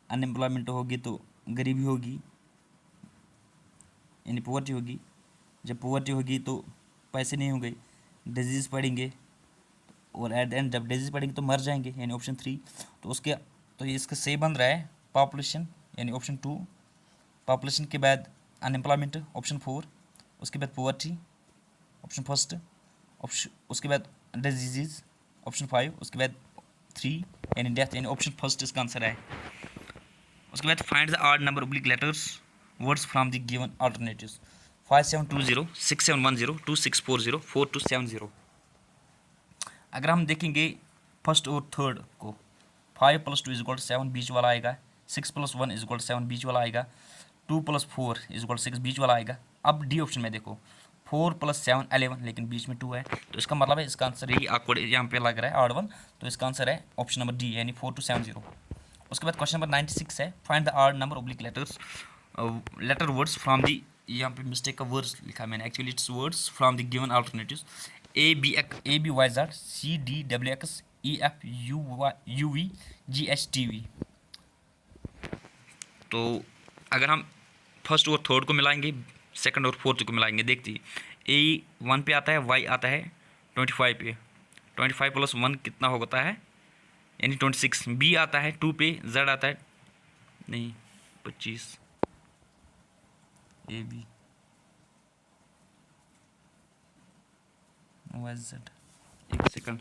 अनएम्प्लॉयमेंट होगी तो गरीबी होगी, यानी पॉवर्टी होगी, जब पॉवर्टी होगी तो पैसे नहीं होंगे, डिजीज़ पड़ेंगे, और एट द एंड जब डिजीज़ पड़ेंगे तो मर जाएंगे, यानी ऑप्शन 3। तो उसके, तो ये इसका सही बन रहा है पॉपुलेशन, यानी ऑप्शन 2। पॉपुलेशन के बाद अनएम्प्लॉयमेंट, ऑप्शन 4। उसके बाद पॉवर्टी, ऑप्शन फर्स्ट, ऑप्शन, उसके बाद डिजीज़, ऑप्शन 5, उसके बाद 3, यानी डेथ, यानी ऑप्शन फर्स्ट इसका आंसर है। उसके बाद find the odd number oblique letters words from the given alternatives, 5720, 6710, 2640, 4270। अगर हम देखेंगे फर्स्ट और थर्ड को, 5 + 2 = 7 बीच वाला आएगा, 6 + 1 = 7 बीच वाला आएगा, 2 + 4 = 6 बीच वाला आएगा। अब डी ऑप्शन में देखो, 4 + 7 11, लेकिन बीच में 2 है, तो इसका मतलब है इसका आंसर यही ऑकवर्ड यहाँ पे लग रहा है, ऑड वन, तो इसका आंसर है ऑप्शन नंबर डी, यानी 4270। उसके बाद क्वेश्चन नंबर 96 है, find the odd number oblique letter words from the, यहाँ पे मिस्टेक का वर्ड्स लिखा मैंने, actually it's words from the given alternatives, A B Y Z, C D W X, E F U V G H T V. तो अगर हम फर्स्ट और थर्ड को मिलाएंगे, सेकंड और फोर्थ को मिलाएंगे, देखिए ए 1 पे आता है, वाई आता है 25 पे, 25 प्लस 1 कितना होता है यानी 26। बी आता है 2 पे, जेड आता है नहीं 25, ए बी वाई जेड, एक सेकंड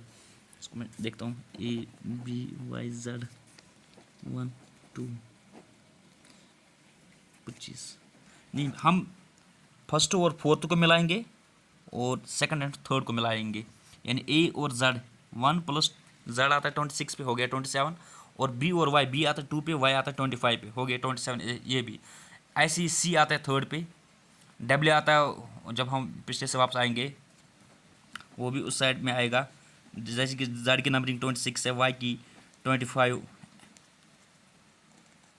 इसको मैं देखता हूँ, ए बी वाई जेड 1 2 25 नहीं, हम फर्स्ट और फोर्थ को मिलाएंगे और सेकंड एंड थर्ड को मिलाएंगे, यानी ए और जेड 1 प्लस जेड आता है 26 पे, हो गया 27, और बी और वाई, बी आता है 2 पे, वाई आता है 25 पे, हो गया 27, ये भी ऐसे ही। सी आता है थर्ड पे, डब्ल्यू आता है जब हम पिछले से वापस आएंगे वो भी उस साइड में आएगा, जैसे कि जेड की नंबरिंग 26 है, वाई की 25,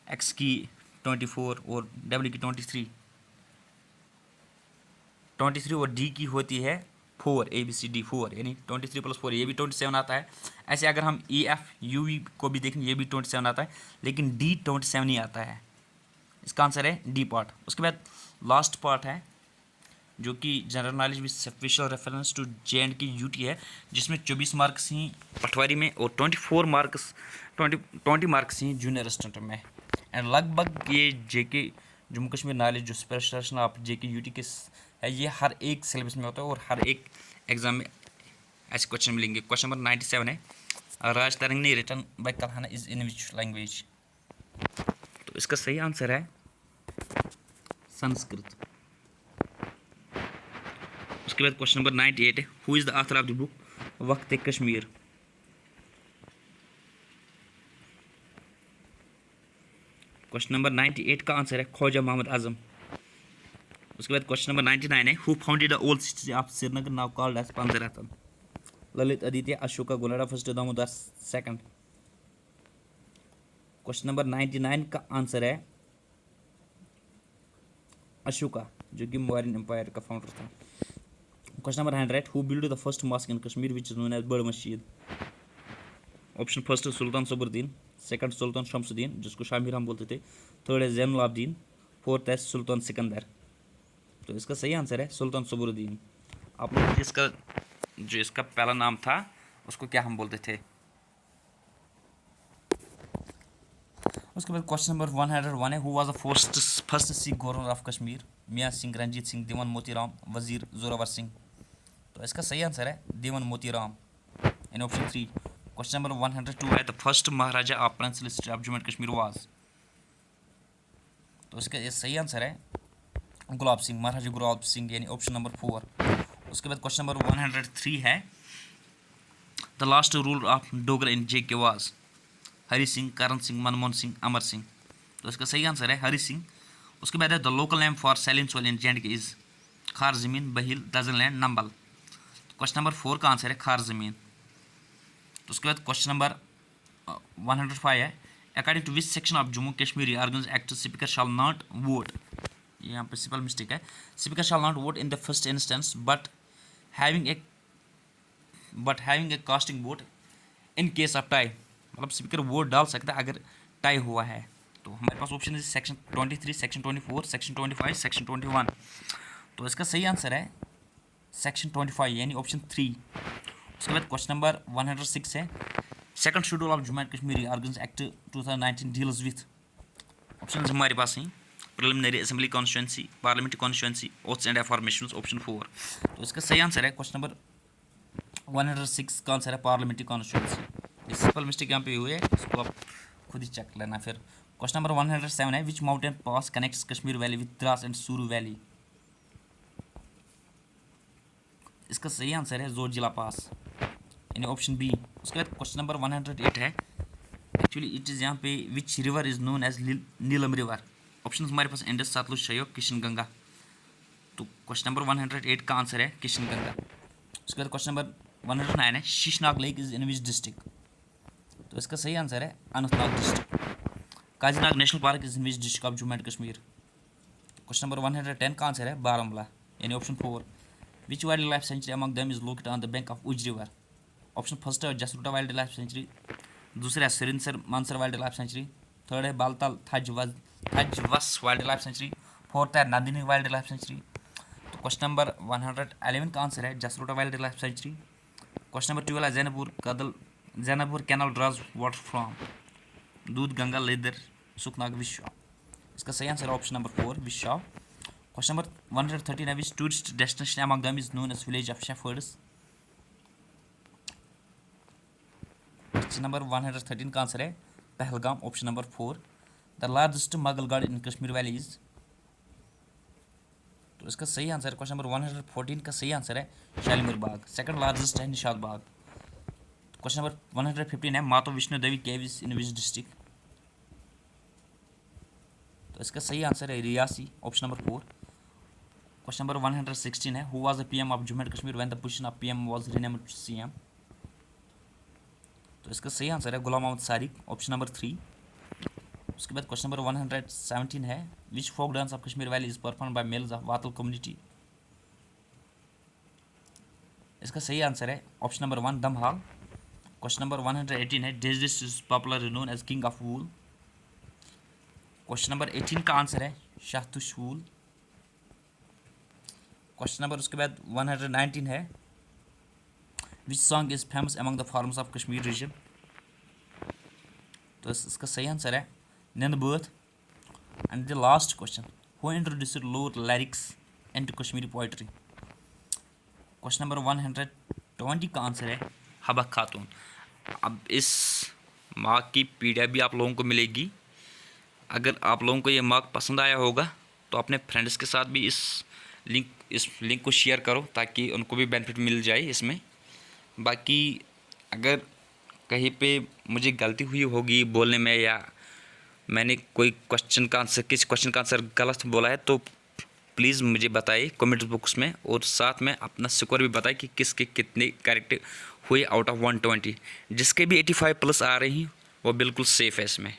एक्स की 24 और डब्ल्यू की 23 और डी की होती है 4, ए बी सी डी 4, यानी 23 प्लस 4, ये भी 27 आता है। ऐसे अगर हम ई एफ यू वी को भी देखें, ये भी 27 आता है, लेकिन डी 27 ही आता है। इसका आंसर है डी पार्ट। उसके बाद लास्ट पार्ट है जो कि general knowledge with special reference to J and K UT है, जिसमें 24 मार्क्स ही पटवारी में और 20 मार्क्स ही जूनियर असिस्टेंट में। एंड लगभग ये J K Jammu Kashmir knowledge जो specialisation of J K UT के है, ये हर एक सिलेबस में होता है और हर एक एग्जाम में ऐसे क्वेश्चन मिलेंगे। क्वेश्चन नंबर 97 है, Rajatarangini written by Kalhana is in which language. तो इसका सही आंसर है संस्कृत। उसके बाद क्वेश्चन नंबर 98 है, who is the author of the book वक्त कश्मीर। क्वेश्चन नंबर 98 का आंसर है ख्वाजा मोहम्मद आजम। उसके बाद क्वेश्चन नंबर 99 है, who founded the old city of Srinagar now called as Panjratan. Lalitaditya, Ashoka Golara first, Damodar second. Question number 99 का आंसर है अशोका, जो कि मौर्यन एम्पायर का फाउंडर था। Question number 100, who build the first mosque in Kashmir which is known as Bud Masjid. Option first Sultan Sabruddin, second Sultan Shamsuddin जिसको शामिर हम बोलते थे, थर्ड है जैनुल आबदीन, फोर्थ है सुल्तान सिकंदर। तो इसका सही आंसर है सुल्तान सबरुद्दीन। आप लोग इसका जो इसका पहला नाम था उसको क्या हम बोलते थे। उसके बाद क्वेश्चन नंबर 101 है, who was the first Sikh governor of Kashmir. मियाँ सिंह, रंजीत सिंह, दीवान मोतीराम, वजीर जोरावर सिंह। तो इसका सही आंसर है दीवान मोतीराम इन ऑप्शन 3। क्वेश्चन नंबर 102 है, the first Maharaja of princely state of Jammu and Kashmir was. तो इसका ये सही आंसर है गुलाब सिंह, महाराजा गुलाब सिंह, यानी ऑप्शन नंबर 4। उसके बाद क्वेश्चन नंबर 103 है, the last ruler of Dogra in J K was. Hari Singh, Karan Singh, Manmohan Singh, Amar Singh. तो इसका सही आंसर है हरि सिंह। उसके बाद है, the local name for saline soil in J and K is Khar Zamin, Bahil, Dazan land, Nambal. Question number 4 का आंसर है खार ज़मीन। तो उसके बाद क्वेश्चन नंबर 105 है, according to which section of Jammu Kashmir organise act speaker shall not vote. यहाँ पर सिंपल मिस्टेक है, speaker shall not vote in the first instance but having a casting vote in case of tie. मतलब स्पीकर वोट डाल सकता है अगर टाई हुआ है। तो हमारे पास ऑप्शन है सेक्शन 23, सेक्शन 24, सेक्शन 25, सेक्शन 21। तो इसका सही आंसर है सेक्शन 25 यानी ऑप्शन 3। उसके बाद क्वेश्चन नंबर 106 है, second schedule of Jammu and Kashmir organise act 2019 deals with. Option हमारे पास हैं preliminary assembly constituency, parliamentary constituency, oaths and affirmations, option 4। तो इसका सही आंसर है क्वेश्चन नंबर 106 का आंसर है पार्लियामेंट्री कॉन्स्टिट्यूंसी। सिंपल मिस्टेक यहाँ पे हुई है, इसको आप खुद ही चेक लेना। फिर क्वेश्चन नंबर 107 है, which mountain pass connects Kashmir valley with Dras and सुरू वैली। इसका सही आंसर है जोजिला पास यानी ऑप्शन बी। उसके बाद क्वेश्चन नंबर 108 है, एक्चुअली इट इज़ यहाँ पे which river is known as Neelam river. Option हमारे पास इंडस, सतलुज, शयोक, किशन गंगा। तो क्वेश्चन नंबर 108 का आंसर है किशन गंगा। उसके बाद क्वेश्चन नंबर 109 है, Sheshnag lake is in which district. तो इसका सही आंसर है Anantnag district. Kazinag national park is in which district of Jammu and Kashmir. Question number 110 का आंसर है बारामूला यानी option 4। Which wild life sanctuary among them is located on the bank of Ujh river. Option first है जसरोटा वाइल्ड लाइफ सेंचुरी, दूसरा है Surinsar Mansar wild life sanctuary, third है बालताल थाज थजवस वाइल्ड लाइफ सेंचुरी। फोर्थ है नंदिनी वाइल्ड लाइफ सेंचुरी। तो क्वेश्चन नंबर 111 का आंसर है Jasrota wild life sanctuary. Question number 12 है Jainpur canal draws water from Doodh Ganga leather सुखनाग विश्व। इसका सही आंसर है ऑप्शन नंबर 4 विश्व। क्वेश्चन नंबर 113 है which tourist destination among them is known as village of shepherds. Question number 113 का आंसर है Pahalgam, option number 4। The largest Mughal garden in Kashmir valley is. तो इसका सही आंसर है क्वेश्चन नंबर 114 का सही आंसर है शालीमार बाग। सेकंड लार्जेस्ट है निशाद बाग। क्वेश्चन नंबर 115 है Mata Vishnu Devi cave is in which district. तो इसका सही आंसर है Reasi, option number 4। Question number 116 है who was the PM of Jammu and Kashmir when the position of PM was renamed to CM. तो इसका सही आंसर है गुलाम मोहम्मद सारिक, ऑप्शन नंबर 3। उसके बाद क्वेश्चन नंबर 117 है which folk dance of Kashmir valley is perform by males of Watal community. इसका सही आंसर है option number 1 Damhal. Question number 118 है this dish is popular known as king of wool. Question number 18 का आंसर है शाहतुश वूल। क्वेश्चन नंबर उसके बाद 119 है which song is famous among the farmers of Kashmir region. तो इसका सही आंसर है Nand birth. And the last question who introduced lower lyrics into Kashmiri poetry. Question number 120 का आंसर है हबा खातून। अब इस मार्क की पीडीएफ भी आप लोगों को मिलेगी। अगर आप लोगों को ये मार्क पसंद आया होगा तो अपने फ्रेंड्स के साथ भी इस लिंक को शेयर करो ताकि उनको भी बेनिफिट मिल जाए इसमें। बाकी अगर कहीं पे मुझे गलती हुई होगी बोलने में या मैंने कोई किसी क्वेश्चन का आंसर गलत बोला है तो प्लीज़ मुझे बताइए कमेंट बॉक्स में, और साथ में अपना स्कोर भी बताइए कि किसके कितने करेक्ट हुए आउट ऑफ 120। जिसके भी 85 प्लस आ रही हैं वो बिल्कुल सेफ़ है इसमें।